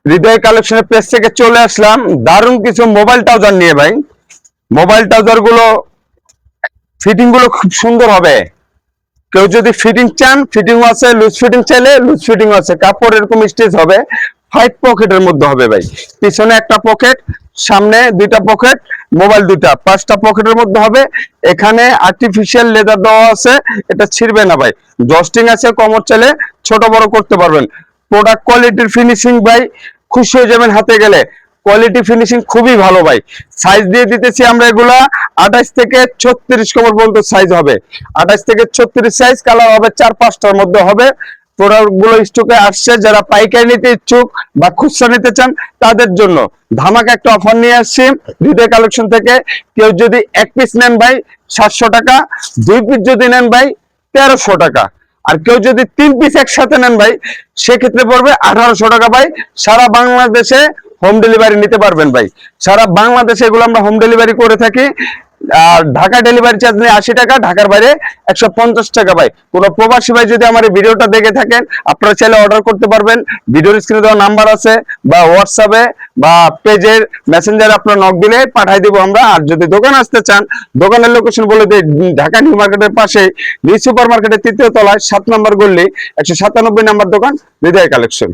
হৃদয় কালেকশনের পেজ থেকে চলে আসলাম দারুণ কিছু মোবাইল ট্রাউজার নিয়ে ভাই। মোবাইল ট্রাউজার গুলো ফিটিং গুলো খুব সুন্দর হবে। কেউ যদি ফিটিং চান ফিটিং আছে, লুজ ফিটিং চাইলে লুজ ফিটিং আছে। কাপড় এরকম স্টিচ হবে, 5 পকেটের মধ্যে হবে ভাই। পিছনে একটা পকেট, সামনে দুইটা পকেট, মোবাইল দুইটা, 5টা পকেটের মধ্যে হবে। এখানে আর্টিফিশিয়াল লেদার দেওয়া আছে, এটা ছিড়বে না ভাই। জস্টিং আছে, কমর চাইলে ছোট বড় করতে পারবেন। প্রোডাক্ট কোয়ালিটির ফিনিশিং ভাই খুশি হয়ে যাবেন হাতে গেলে। কোয়ালিটি ফিনিশিং খুবই ভালো ভাই। সাইজ দিয়ে দিতেছি আমরা এগুলা 28 থেকে 36 কোমর পর্যন্ত সাইজ হবে। 28 থেকে 36 সাইজ, কালার হবে 4-5টার মধ্যে হবে। প্রোডাক্ট গুলো স্টকে আসছে, যারা পাইকারি নিতে ইচ্ছুক বা খুচরা নিতে চান তাদের জন্য ধামাকা একটা অফার নিয়ে আসছি হৃদয় কালেকশন থেকে। কেউ যদি 1 পিস নেন ভাই 700 টাকা, 2 পিস যদি নেন ভাই 1300 টাকা, আর কেউ যদি 3 পিস একসাথে নেন ভাই সেক্ষেত্রে পড়বে 1800 টাকা ভাই। সারা বাংলাদেশে হোম ডেলিভারি নিতে পারবেন ভাই। সারা বাংলাদেশে এগুলো আমরা হোম ডেলিভারি করে থাকি। আর ঢাকা ডেলিভারি চার্জ নিয়ে 80 টাকা, ঢাকার বাইরে 150 টাকা ভাই। কোন প্রবাসী ভাই যদি আমার এই ভিডিওটা দেখে থাকেন, আপনারা চাইলে অর্ডার করতে পারবেন। ভিডিওর স্ক্রিনে দেওয়া নাম্বার আছে, বা হোয়াটসঅ্যাপে বা পেজের মেসেঞ্জারে আপনারা নক দিলে পাঠাই দিব আমরা। আর যদি দোকান আসতে চান, দোকানের লোকেশন বলে দিই, ঢাকা নিউ মার্কেটের পাশে নিউ সুপার মার্কেটের 3য় তলায় 7 নম্বর গলি 197 নাম্বার দোকান হৃদয় কালেকশন।